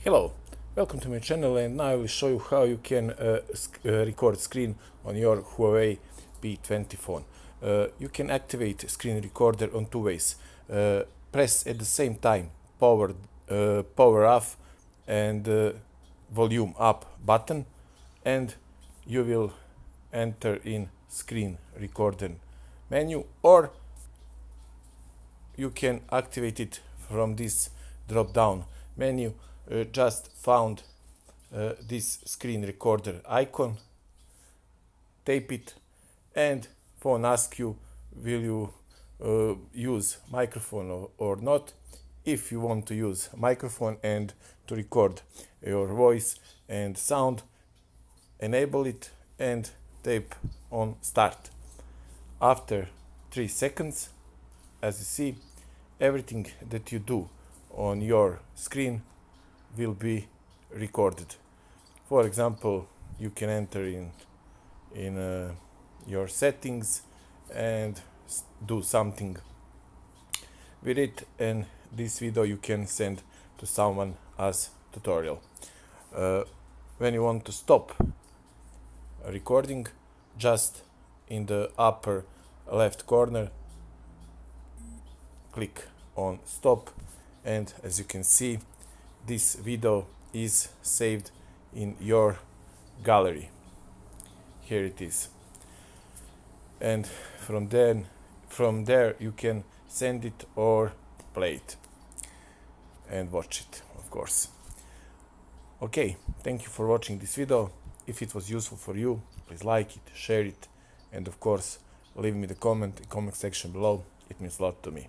Hello, welcome to my channel, and now I will show you how you can record screen on your Huawei P20 phone. You can activate screen recorder on two ways. Press at the same time power off and volume up button, and you will enter in screen recorder menu, or you can activate it from this drop down menu. Just found this screen recorder icon, tape it, and phone asks you will you use microphone or not. If you want to use microphone and to record your voice and sound, enable it and tape on start. After 3 seconds, as you see, everything that you do on your screen will be recorded. For example, you can enter in your settings and do something with it, and this video you can send to someone as tutorial. When you want to stop recording, just in the upper left corner click on stop, and as you can see, this video is saved in your gallery. Here it is, and from there you can send it or play it and watch it, of course. Okay, thank you for watching this video. If it was useful for you, please like it, share it, and of course leave me the comment section below. It means a lot to me.